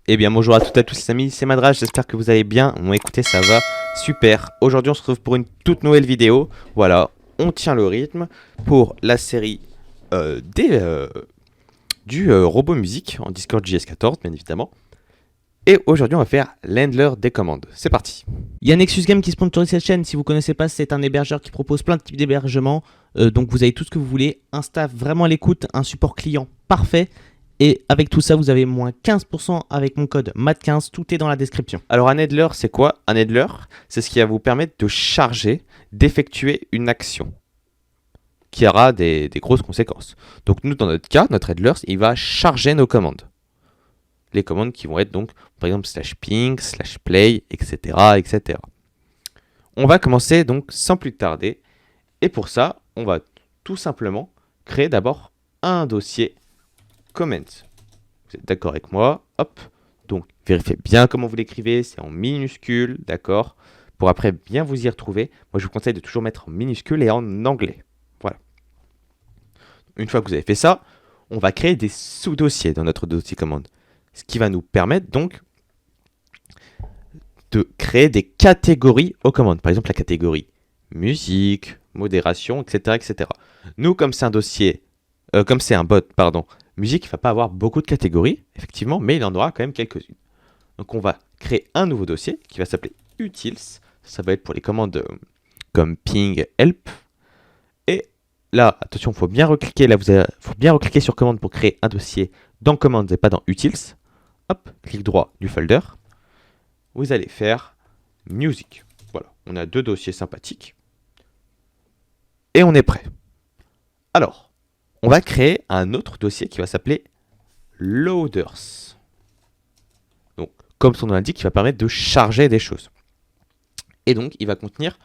Eh bien bonjour à toutes et à tous les amis, c'est Madrage, j'espère que vous allez bien. Bon écoutez, ça va super. Aujourd'hui on se retrouve pour une toute nouvelle vidéo. Voilà, on tient le rythme pour la série du robot musique en Discord JS14 bien évidemment. Et aujourd'hui on va faire l'handler des commandes. C'est parti. Il y a Nexus Game qui sponsorise cette chaîne, si vous ne connaissez pas, c'est un hébergeur qui propose plein de types d'hébergement. Donc vous avez tout ce que vous voulez, un staff vraiment à l'écoute, un support client parfait. Et avec tout ça, vous avez moins 15% avec mon code MAT15, tout est dans la description. Alors un handler, c'est quoi? Un handler, c'est ce qui va vous permettre de charger, d'effectuer une action qui aura des grosses conséquences. Donc nous, dans notre cas, notre handler, il va charger nos commandes. Les commandes qui vont être donc, par exemple, /ping, /play, etc., etc. On va commencer donc sans plus tarder. Et pour ça, on va tout simplement créer d'abord un dossier comment. Vous êtes d'accord avec moi? Hop. Donc, vérifiez bien comment vous l'écrivez. C'est en minuscule, d'accord? Pour après bien vous y retrouver. Moi, je vous conseille de toujours mettre en minuscule et en anglais. Voilà. Une fois que vous avez fait ça, on va créer des sous-dossiers dans notre dossier commande. Ce qui va nous permettre donc de créer des catégories aux commandes. Par exemple, la catégorie musique, modération, etc., etc. Nous, comme c'est un dossier, comme c'est un bot, pardon, musique, il ne va pas avoir beaucoup de catégories, effectivement, mais il en aura quand même quelques-unes. Donc on va créer un nouveau dossier qui va s'appeler utils. Ça va être pour les commandes comme ping, help. Et là, attention, il faut bien recliquer. Là, faut bien recliquer sur commande pour créer un dossier dans commandes et pas dans utils. Hop, clic droit du folder. Vous allez faire music. Voilà, on a deux dossiers sympathiques. Et on est prêt. Alors, on va créer un autre dossier qui va s'appeler loaders. Donc, comme son nom l'indique, il va permettre de charger des choses. Et donc, il va contenir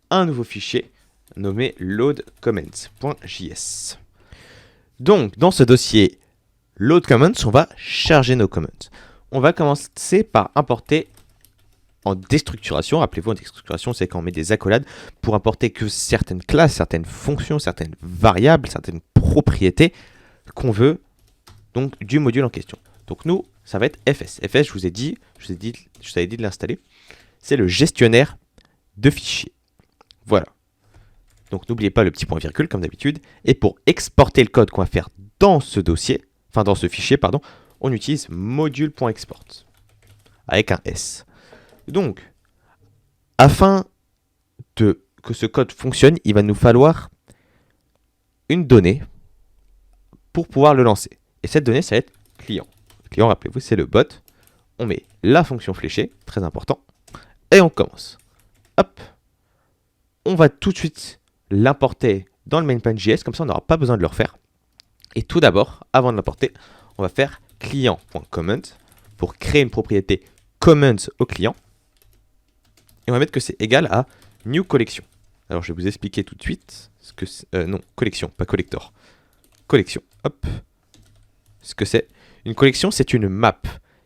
un nouveau fichier nommé loadCommands.js. Donc, dans ce dossier loadCommands, on va charger nos commands. On va commencer par importer en déstructuration. Rappelez-vous, en déstructuration, c'est quand on met des accolades pour importer que certaines classes, certaines fonctions, certaines variables, certaines propriétés qu'on veut donc du module en question. Donc nous, ça va être FS. FS, je vous avais dit de l'installer. C'est le gestionnaire de fichiers. Voilà. Donc n'oubliez pas le petit point virgule comme d'habitude. Et pour exporter le code qu'on va faire dans ce dossier, enfin dans ce fichier, pardon, on utilise module.export avec un S. Donc, afin que ce code fonctionne, il va nous falloir une donnée pour pouvoir le lancer. Et cette donnée, ça va être client. Le client, rappelez-vous, c'est le bot. On met la fonction fléchée, très important, et on commence. Hop. On va tout de suite l'importer dans le main.js, comme ça on n'aura pas besoin de le refaire. Et tout d'abord, avant de l'importer, on va faire client.comment pour créer une propriété comments au client. Et on va mettre que c'est égal à new collection. Alors je vais vous expliquer tout de suite ce que c'est. Non, collection, pas collector. Collection, hop. Ce que c'est. Une collection, c'est une map.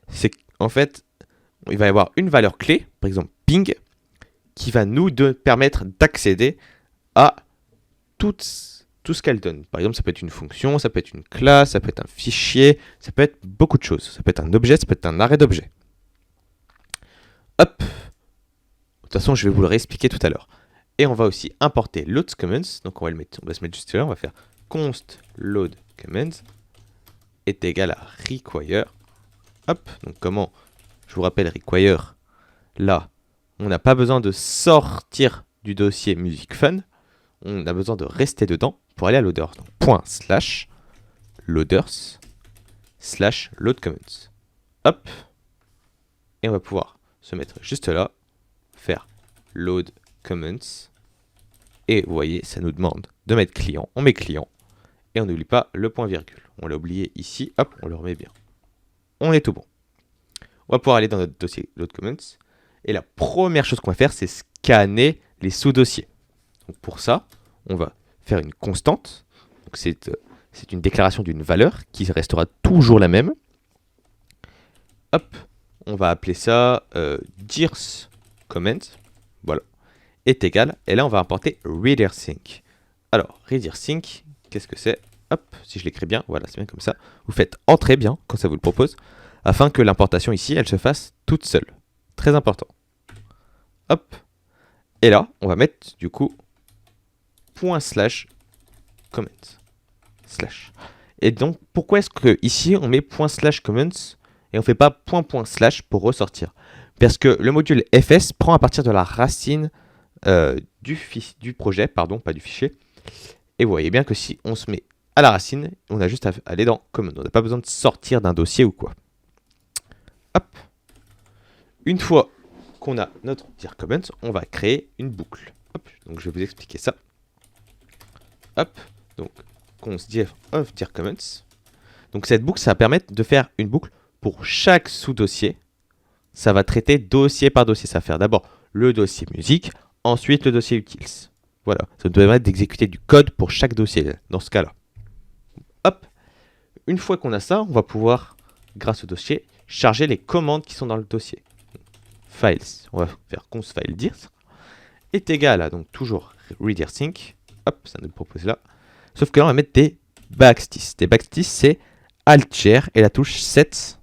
C'est en fait, il va y avoir une valeur clé, par exemple ping, qui va nous permettre d'accéder à tout ce qu'elle donne. Par exemple, ça peut être une fonction, ça peut être une classe, ça peut être un fichier, ça peut être beaucoup de choses. Ça peut être un objet, ça peut être un arrêt d'objet. Hop. De toute façon, je vais vous le réexpliquer tout à l'heure. Et on va aussi importer loadCommands. Donc on va se mettre juste là. On va faire const loadCommands est égal à require. Hop. Donc comment? Je vous rappelle require. Là, on n'a pas besoin de sortir du dossier music fun. On a besoin de rester dedans pour aller à loaders. Donc point slash loaders slash loadCommands. Hop. Et on va pouvoir se mettre juste là. Faire load comments et vous voyez ça nous demande de mettre client, on met client et on n'oublie pas le point virgule, on l'a oublié ici, hop on le remet bien, on est tout bon. On va pouvoir aller dans notre dossier load comments et la première chose qu'on va faire c'est scanner les sous-dossiers. Donc pour ça on va faire une constante, donc c'est une déclaration d'une valeur qui restera toujours la même. Hop, on va appeler ça dirs comment, voilà, est égal, et là on va importer readerSync. Alors, readerSync, qu'est-ce que c'est? Hop, si je l'écris bien, voilà, c'est bien comme ça. Vous faites entrer bien, quand ça vous le propose. afin que l'importation ici, elle se fasse toute seule. Très important. Hop. Et là, on va mettre du coup ./comment. Slash. Et donc, pourquoi est-ce que ici on met ./comments et on fait pas .// pour ressortir? Parce que le module fs prend à partir de la racine du projet, pardon, pas du fichier. Et vous voyez bien que si on se met à la racine, on a juste à aller dans common. On n'a pas besoin de sortir d'un dossier ou quoi. Hop. Une fois qu'on a notre dir comment, on va créer une boucle. Hop. Donc je vais vous expliquer ça. Hop. Donc const div of dir comments. Donc cette boucle, ça va permettre de faire une boucle pour chaque sous-dossier. Ça va traiter dossier par dossier. Ça va faire d'abord le dossier musique, ensuite le dossier utils. Voilà, ça nous permet d'exécuter du code pour chaque dossier dans ce cas-là. Hop, une fois qu'on a ça, on va pouvoir, grâce au dossier, charger les commandes qui sont dans le dossier. Files, on va faire const file dir est égal à donc toujours redirsync. Hop, ça nous propose là. Sauf que là, on va mettre des backsticks. Des backsticks, c'est Alt-Ger et la touche 7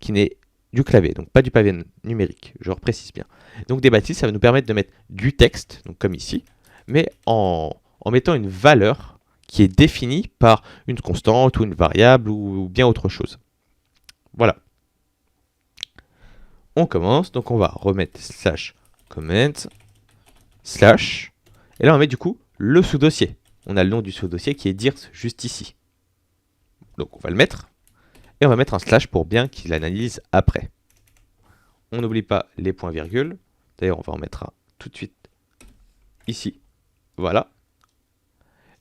qui n'est du clavier, donc pas du pavé numérique, je reprécise bien. Donc des backsticks, ça va nous permettre de mettre du texte, donc comme ici, mais en mettant une valeur qui est définie par une constante ou une variable ou bien autre chose. Voilà. On commence, donc on va remettre /comment /, et là on met du coup le sous-dossier. On a le nom du sous-dossier qui est dirs juste ici. Donc on va le mettre, et on va mettre un slash pour bien qu'il analyse après. On n'oublie pas les points-virgules. D'ailleurs, on va en mettre un tout de suite ici. Voilà.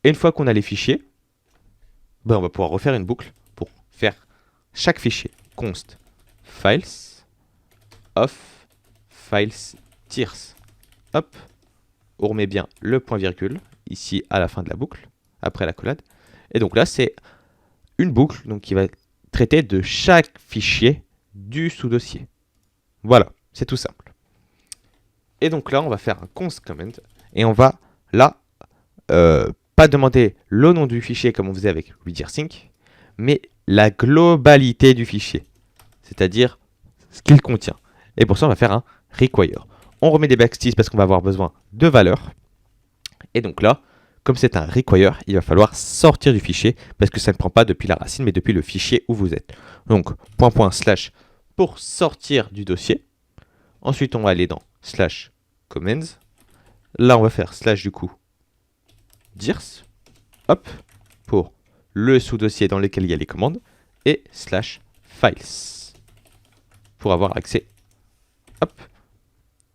Et une fois qu'on a les fichiers, ben on va pouvoir refaire une boucle pour faire chaque fichier. Const files of files tiers. Hop. On remet bien le point-virgule ici à la fin de la boucle, après l'accolade. Et donc là, c'est une boucle donc, qui va traiter de chaque fichier du sous-dossier. Voilà, c'est tout simple. Et donc là, on va faire un const comment et on va là pas demander le nom du fichier comme on faisait avec redirsync, mais la globalité du fichier, c'est-à-dire ce qu'il contient. Et pour ça, on va faire un require. On remet des backsticks parce qu'on va avoir besoin de valeurs. Et donc là, comme c'est un require, il va falloir sortir du fichier parce que ça ne prend pas depuis la racine, mais depuis le fichier où vous êtes. Donc, // pour sortir du dossier. Ensuite, on va aller dans /commends. Là, on va faire / du coup dirs. Hop, pour le sous-dossier dans lequel il y a les commandes. Et /files pour avoir accès. Hop.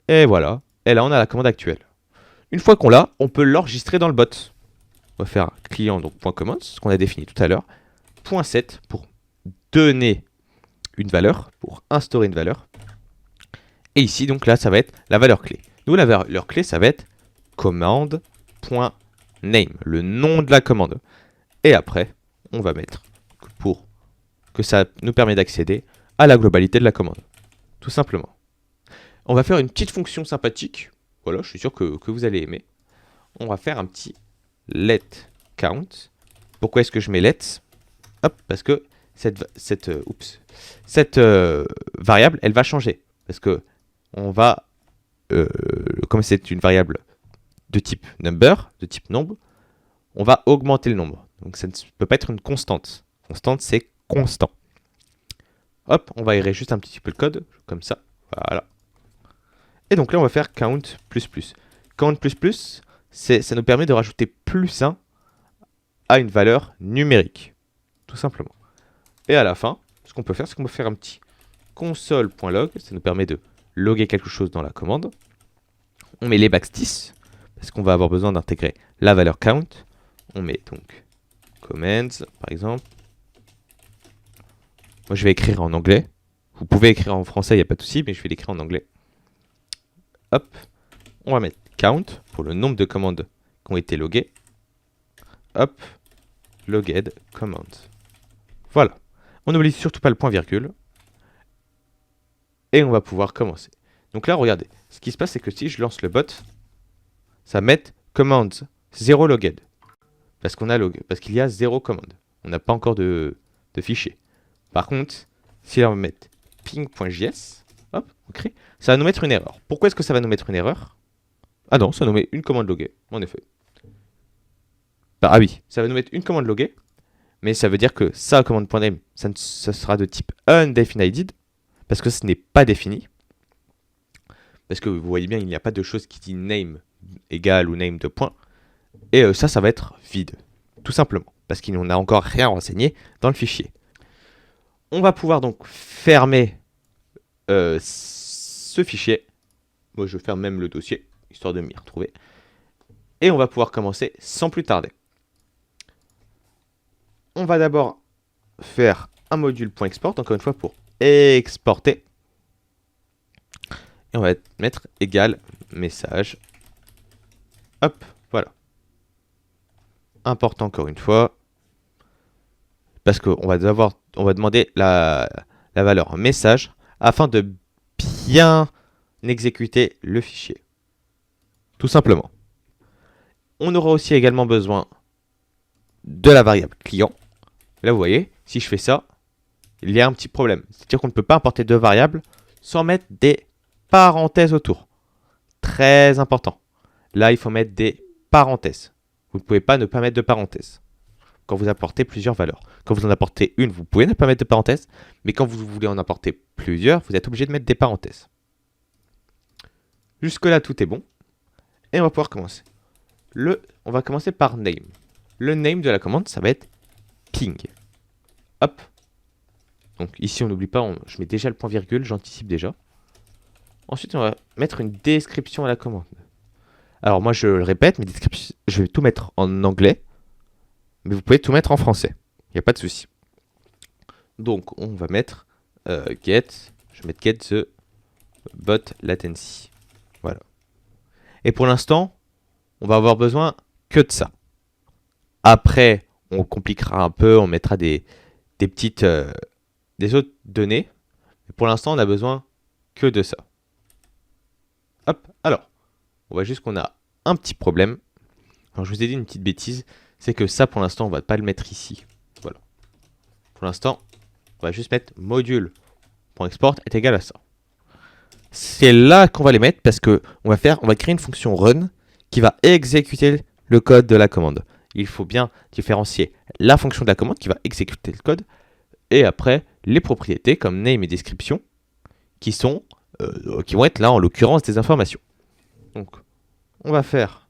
Et voilà. Et là, on a la commande actuelle. Une fois qu'on l'a, on peut l'enregistrer dans le bot. On va faire client, donc .comments, ce qu'on a défini tout à l'heure. .set pour donner une valeur, pour instaurer une valeur. Et ici, donc là, ça va être la valeur clé. Nous, la valeur clé, ça va être commande.name, le nom de la commande. Et après, on va mettre pour que ça nous permet d'accéder à la globalité de la commande. Tout simplement. On va faire une petite fonction sympathique. Voilà, je suis sûr que vous allez aimer. On va faire un petit let count. Pourquoi est-ce que je mets let? Hop, parce que cette variable, elle va changer. Parce que on va, comme c'est une variable de type number, de type nombre, on va augmenter le nombre. Donc ça ne peut pas être une constante. Constante, c'est constant. Hop, on va aérer juste un petit peu le code, comme ça. Voilà. Et donc là, on va faire count++. Count++, ça nous permet de rajouter +1 à une valeur numérique. Tout simplement. Et à la fin, ce qu'on peut faire, c'est qu'on peut faire un petit console.log. Ça nous permet de loguer quelque chose dans la commande. On met les backsticks, parce qu'on va avoir besoin d'intégrer la valeur count. On met donc commands, par exemple. Moi, je vais écrire en anglais. Vous pouvez écrire en français, il n'y a pas de souci, mais je vais l'écrire en anglais. Hop, on va mettre count pour le nombre de commandes qui ont été loguées. Hop, logged command. Voilà. On n'oublie surtout pas le point-virgule. Et on va pouvoir commencer. Donc là, regardez. Ce qui se passe, c'est que si je lance le bot, ça va mettre commands 0 logged. Parce qu'il y a 0 commande. On n'a pas encore de fichier. Par contre, Si là on va mettre ping.js, hop, on crée, ça va nous mettre une erreur. Pourquoi est-ce que ça va nous mettre une erreur? Ah non, ça nous met une commande loguée, en effet. Ah oui, ça va nous mettre une commande loguée, mais ça veut dire que ça, command.name, ça sera de type undefined, parce que ce n'est pas défini. Parce que vous voyez bien, il n'y a pas de chose qui dit name égale ou name de point. Et ça va être vide, tout simplement, parce qu'il n'en a encore rien renseigné dans le fichier. On va pouvoir donc fermer ce fichier. Moi, je ferme même le dossier, histoire de m'y retrouver. Et on va pouvoir commencer sans plus tarder. On va d'abord faire un module.export, encore une fois, pour exporter. Et on va mettre égal message. Hop, voilà. Important encore une fois. Parce qu'on va demander la valeur message afin de bien exécuter le fichier. Tout simplement. On aura aussi également besoin de la variable client. Là, vous voyez, si je fais ça, il y a un petit problème. C'est-à-dire qu'on ne peut pas importer deux variables sans mettre des parenthèses autour. Très important. Là, il faut mettre des parenthèses. Vous ne pouvez pas ne pas mettre de parenthèses quand vous apportez plusieurs valeurs. Quand vous en apportez une, vous pouvez ne pas mettre de parenthèses, mais quand vous voulez en apporter plusieurs, vous êtes obligé de mettre des parenthèses. Jusque-là, tout est bon. Et on va pouvoir commencer. On va commencer par name. Le name de la commande, ça va être ping. Hop. Donc ici, on n'oublie pas, je mets déjà le point virgule, j'anticipe déjà. Ensuite, on va mettre une description à la commande. Alors moi, je le répète, mes descriptions, je vais tout mettre en anglais, mais vous pouvez tout mettre en français. Il n'y a pas de souci. Donc, on va mettre get, je vais mettre get the bot latency. Voilà. Et pour l'instant, on va avoir besoin que de ça. Après, on compliquera un peu, on mettra des petites, des autres données. Mais pour l'instant, on a besoin que de ça. Hop, alors, on voit juste qu'on a un petit problème. Alors, je vous ai dit une petite bêtise, c'est que ça, pour l'instant, on va pas le mettre ici. Voilà. Pour l'instant, on va juste mettre module.export est égal à ça. C'est là qu'on va les mettre parce que on va créer une fonction run qui va exécuter le code de la commande. Il faut bien différencier la fonction de la commande qui va exécuter le code et après les propriétés comme name et description qui vont être là en l'occurrence des informations. Donc on va faire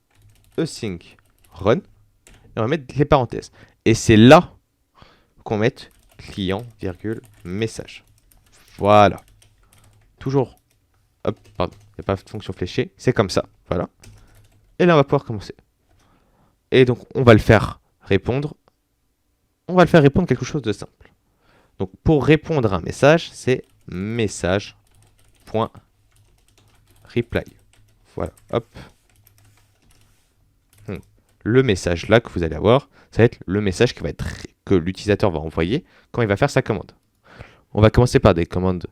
async run et on va mettre les parenthèses. Et c'est là qu'on met client, virgule, message. Voilà. Toujours. Hop, pardon. Il n'y a pas de fonction fléchée. C'est comme ça. Voilà. Et là, on va pouvoir commencer. Et donc, on va le faire répondre. On va le faire répondre quelque chose de simple. Donc, pour répondre à un message, c'est message.reply. Voilà. Hop. Le message là que vous allez avoir, ça va être le message que l'utilisateur va envoyer quand il va faire sa commande. On va commencer par des commandes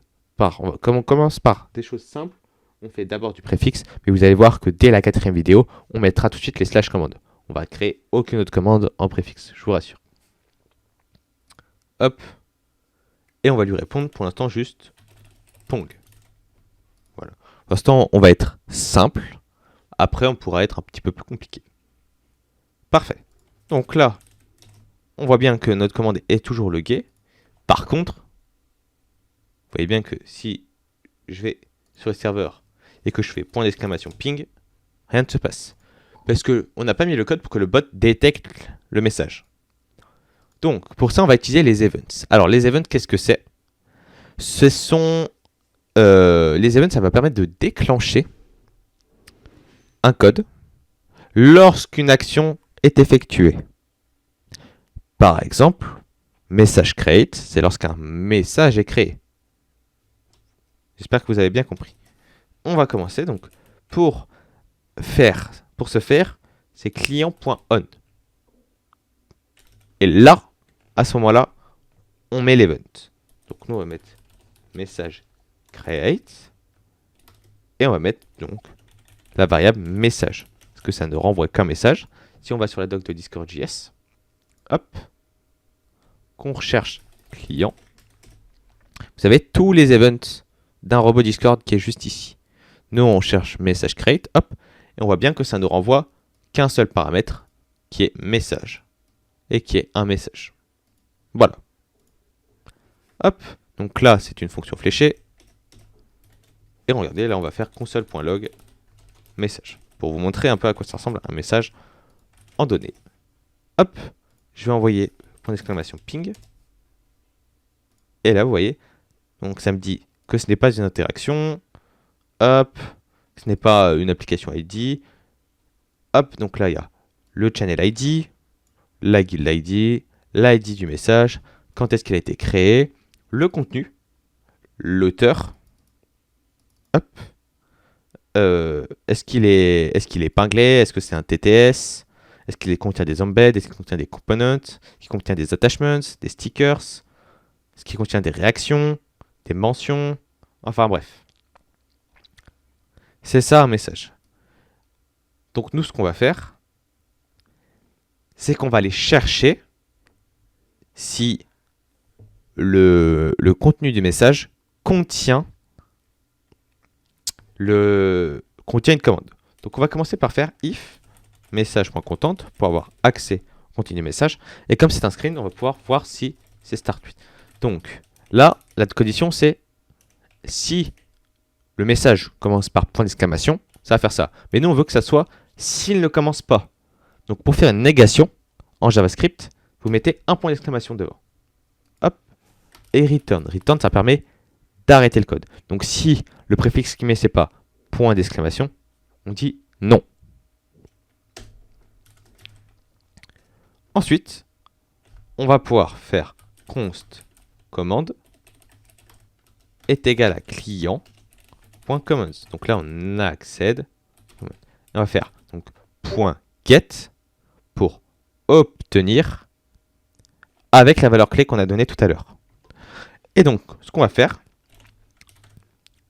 comme on commence par des choses simples, on fait d'abord du préfixe, mais vous allez voir que dès la 4e vidéo, on mettra tout de suite les slash commandes. On va créer aucune autre commande en préfixe, je vous rassure. Hop. Et on va lui répondre pour l'instant juste pong. Voilà. Pour l'instant, on va être simple. Après, on pourra être un petit peu plus compliqué. Parfait. Donc là, on voit bien que notre commande est toujours loguée. Par contre, vous voyez bien que si je vais sur le serveur et que je fais point d'exclamation ping, rien ne se passe. Parce qu'on n'a pas mis le code pour que le bot détecte le message. Donc, pour ça, on va utiliser les events. Alors, les events, qu'est-ce que c'est? Ce sont... les events, ça va permettre de déclencher un code lorsqu'une action est effectuée. Par exemple, message create, c'est lorsqu'un message est créé. J'espère que vous avez bien compris. On va commencer donc pour ce faire, c'est client.on. Et là, à ce moment-là, on met l'event. Donc nous on va mettre message create et on va mettre donc la variable message parce que ça ne renvoie qu'un message. Si on va sur la doc de Discord.js, hop, qu'on recherche client, vous avez tous les events d'un robot Discord qui est juste ici. Nous, on cherche message create, hop, et on voit bien que ça ne renvoie qu'un seul paramètre, qui est message, et qui est un message. Voilà. Hop, donc là, c'est une fonction fléchée. Et regardez, là, on va faire console.log message, pour vous montrer un peu à quoi ça ressemble un message en données. Hop, je vais envoyer point d'exclamation ping. Et là, vous voyez, donc ça me dit que ce n'est pas une interaction. Hop, ce n'est pas une application ID. Hop, donc là, il y a le channel ID, la guild ID, l'ID du message, quand est-ce qu'il a été créé, le contenu, l'auteur. Hop. Est-ce qu'il est épinglé? Est-ce que c'est un TTS? Est-ce qu'il contient des embeds? Est-ce qu'il contient des components? Est-ce qu'il contient des attachments, des stickers? Est-ce qu'il contient des réactions, des mentions? Enfin bref. C'est ça un message. Donc nous, ce qu'on va faire, c'est qu'on va aller chercher si le contenu du message contient une commande. Donc on va commencer par faire if message.content pour avoir accès au contenu du message. Et comme c'est un screen, on va pouvoir voir si c'est start 8. Donc là, la condition c'est si le message commence par point d'exclamation, ça va faire ça. Mais nous on veut que ça soit s'il ne commence pas. Donc pour faire une négation en JavaScript, vous mettez un point d'exclamation devant. Hop. Et return. Return, ça permet d'arrêter le code. Donc si le préfixe qui met c'est pas point d'exclamation, on dit non. Ensuite, on va pouvoir faire const commande est égal à client.commands. Donc là on accède. On va faire donc point get pour obtenir avec la valeur clé qu'on a donnée tout à l'heure. Et donc ce qu'on va faire,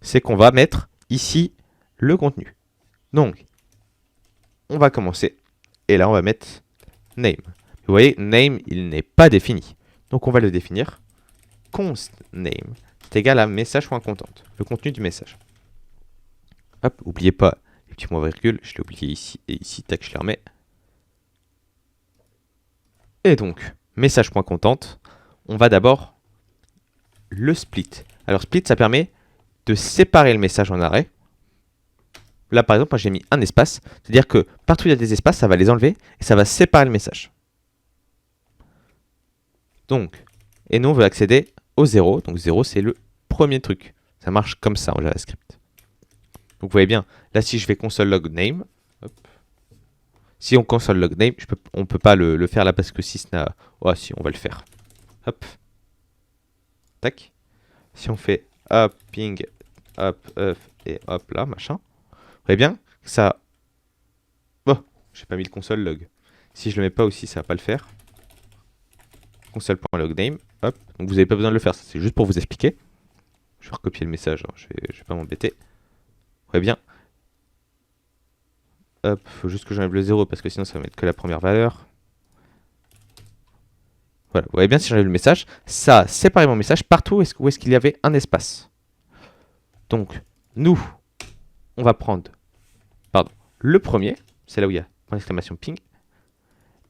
c'est qu'on va mettre ici le contenu. Donc, on va commencer. Et là, on va mettre name. Vous voyez, name, il n'est pas défini. Donc, on va le définir. Const name, c'est égal à message.content, le contenu du message. Hop, n'oubliez pas les petits points virgules. Je l'ai oublié ici et ici. Tac, je les remets. Et donc, message.content, on va d'abord le split. Alors, split, ça permet de séparer le message en arrêt. Là, par exemple, moi j'ai mis un espace. C'est-à-dire que partout où il y a des espaces, ça va les enlever et ça va séparer le message. Donc, et nous, on veut accéder au 0. Donc 0, c'est le premier truc. Ça marche comme ça en JavaScript. Donc vous voyez bien, là si je fais console log name, hop. Si on console log name, on ne peut pas le faire là parce que si oh si, on va le faire. Hop. Tac. Si on fait up, ping, up, et hop là, machin. Vous voyez bien que ça... Oh, j'ai pas mis le console log. Si je le mets pas aussi, ça va pas le faire. Console.log name, hop. Donc vous n'avez pas besoin de le faire, c'est juste pour vous expliquer. Je vais recopier le message, hein. Je vais pas m'embêter. Vous voyez bien. Hop, faut juste que j'enlève le 0 parce que sinon ça va mettre que la première valeur. Voilà, vous voyez bien si j'enlève le message, ça a séparé mon message partout où est-ce qu'il y avait un espace. Donc, nous, on va prendre le premier, c'est là où il y a point d'exclamation ping,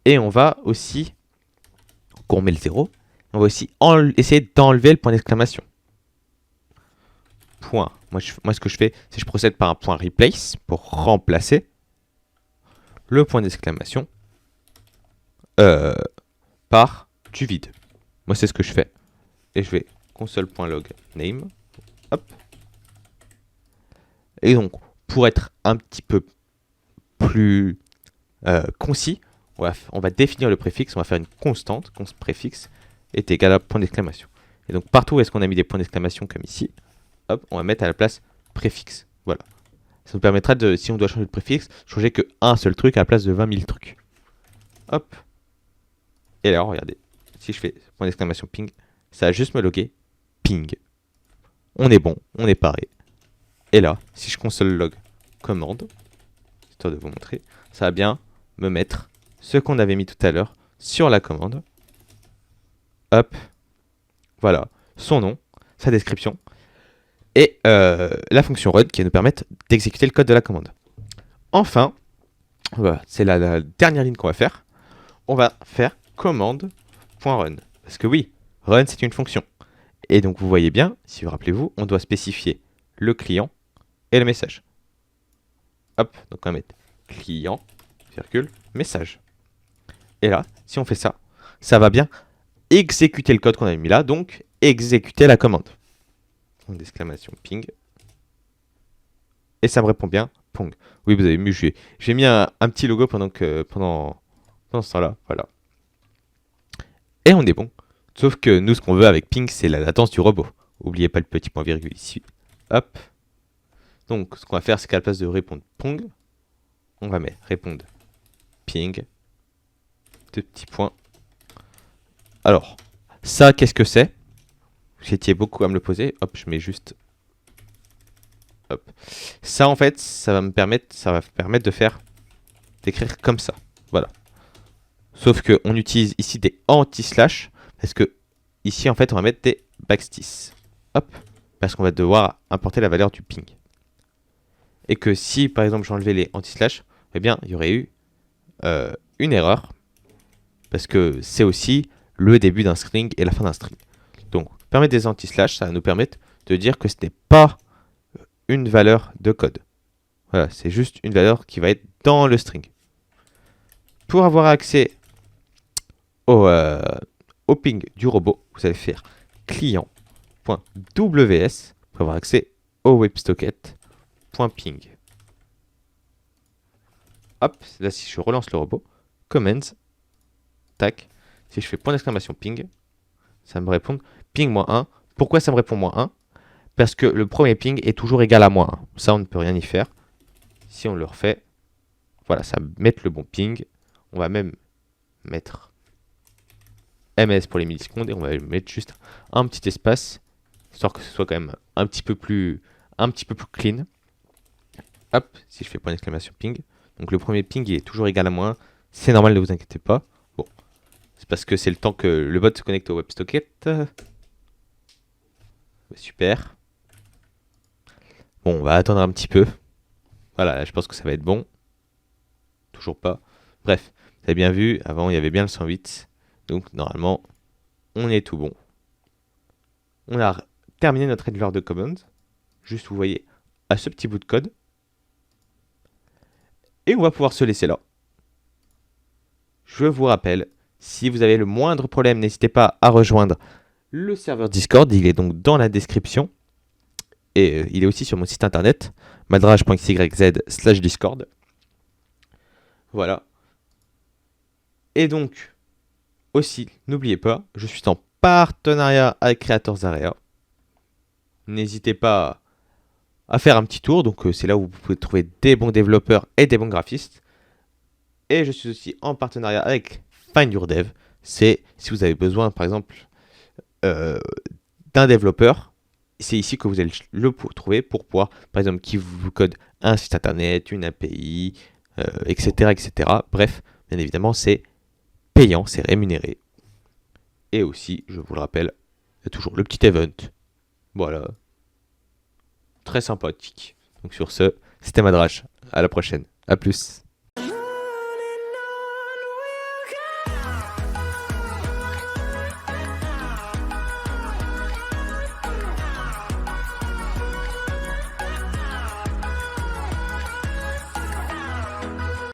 et on va aussi, quand on met le 0, on va aussi essayer d'enlever le point d'exclamation. Point. Moi, ce que je fais, c'est que je procède par un point replace pour remplacer le point d'exclamation par du vide. Moi, c'est ce que je fais. Et je vais console.log name. Hop. Et donc, pour être un petit peu plus concis, on va définir le préfixe, on va faire une constante, const préfixe est égal à point d'exclamation. Et donc partout où est-ce qu'on a mis des points d'exclamation comme ici, hop, on va mettre à la place préfixe. Voilà. Ça nous permettra de, si on doit changer de préfixe, changer que un seul truc à la place de 20 000 trucs. Hop. Et là, regardez, si je fais point d'exclamation ping, ça va juste me loguer ping. On est bon, on est paré. Et là, si je console log commande, histoire de vous montrer, ça va bien me mettre ce qu'on avait mis tout à l'heure sur la commande. Hop. Voilà. Son nom. sa description, et la fonction run qui va nous permettre d'exécuter le code de la commande. Enfin, voilà, c'est la dernière ligne qu'on va faire. On va faire commande.run. Parce que oui, run c'est une fonction. Et donc vous voyez bien, si vous rappelez-vous, on doit spécifier le client et le message. Hop, donc on va mettre client, virgule, message. Et là, si on fait ça, ça va bien exécuter le code qu'on a mis là, donc exécuter la commande. Donc d'exclamation ping. Et ça me répond bien, pong. Oui, vous avez vu, j'ai mis un petit logo pendant ce temps-là, voilà. Et on est bon. Sauf que nous, ce qu'on veut avec ping, c'est la latence du robot. N'oubliez pas le petit point virgule ici. Hop. Donc, ce qu'on va faire, c'est qu'à la place de répondre pong, on va mettre répondre ping. Deux petits points. Alors, ça, qu'est-ce que c'est? Vous étiez beaucoup à me le poser. Hop, je mets juste. Hop. Ça, en fait, ça va me permettre de faire, d'écrire comme ça. Voilà. Sauf qu'on utilise ici des anti-slash. Parce que ici, en fait, on va mettre des backspace. Hop. Parce qu'on va devoir importer la valeur du ping. Et que si, par exemple, j'enlevais les anti-slash, eh bien, il y aurait eu une erreur. Parce que c'est aussi le début d'un string et la fin d'un string. Donc, permettre des anti-slash, ça va nous permettre de dire que ce n'est pas une valeur de code. Voilà, c'est juste une valeur qui va être dans le string. Pour avoir accès au ping du robot, vous allez faire client.ws pour avoir accès au WebSocket.ping. Hop, là si je relance le robot, commands, tac, si je fais point d'exclamation ping, ça me répond ping -1. Pourquoi ça me répond -1? Parce que le premier ping est toujours égal à -1. Ça, on ne peut rien y faire. Si on le refait, voilà, ça va mettre le bon ping. On va même mettre ms pour les millisecondes et on va mettre juste un petit espace, histoire que ce soit quand même un petit peu plus clean. Hop, si je fais point d'exclamation ping, donc le premier ping est toujours égal à -1. C'est normal, ne vous inquiétez pas. Bon, c'est parce que c'est le temps que le bot se connecte au WebSocket. Super. Bon, on va attendre un petit peu. Voilà, je pense que ça va être bon. Toujours pas. Bref, vous avez bien vu, avant il y avait bien le 108. Donc normalement, on est tout bon. On a terminé notre éditeur de command. Juste, vous voyez, à ce petit bout de code. Et on va pouvoir se laisser là. Je vous rappelle, si vous avez le moindre problème, n'hésitez pas à rejoindre le serveur Discord. Il est donc dans la description. Et il est aussi sur mon site internet, madrage.xyz/discord. Voilà. Et donc, aussi, n'oubliez pas, je suis en partenariat avec Creators Area. N'hésitez pas à faire un petit tour. Donc, c'est là où vous pouvez trouver des bons développeurs et des bons graphistes. Et je suis aussi en partenariat avec Find Your Dev. C'est si vous avez besoin, par exemple, d'un développeur. C'est ici que vous allez le trouver pour pouvoir, par exemple, qui vous code un site internet, une API, etc., etc. Bref, bien évidemment, c'est payant, c'est rémunéré. Et aussi, je vous le rappelle, il y a toujours le petit event. Voilà. Très sympathique. Donc sur ce, c'était Madrache. À la prochaine. À plus.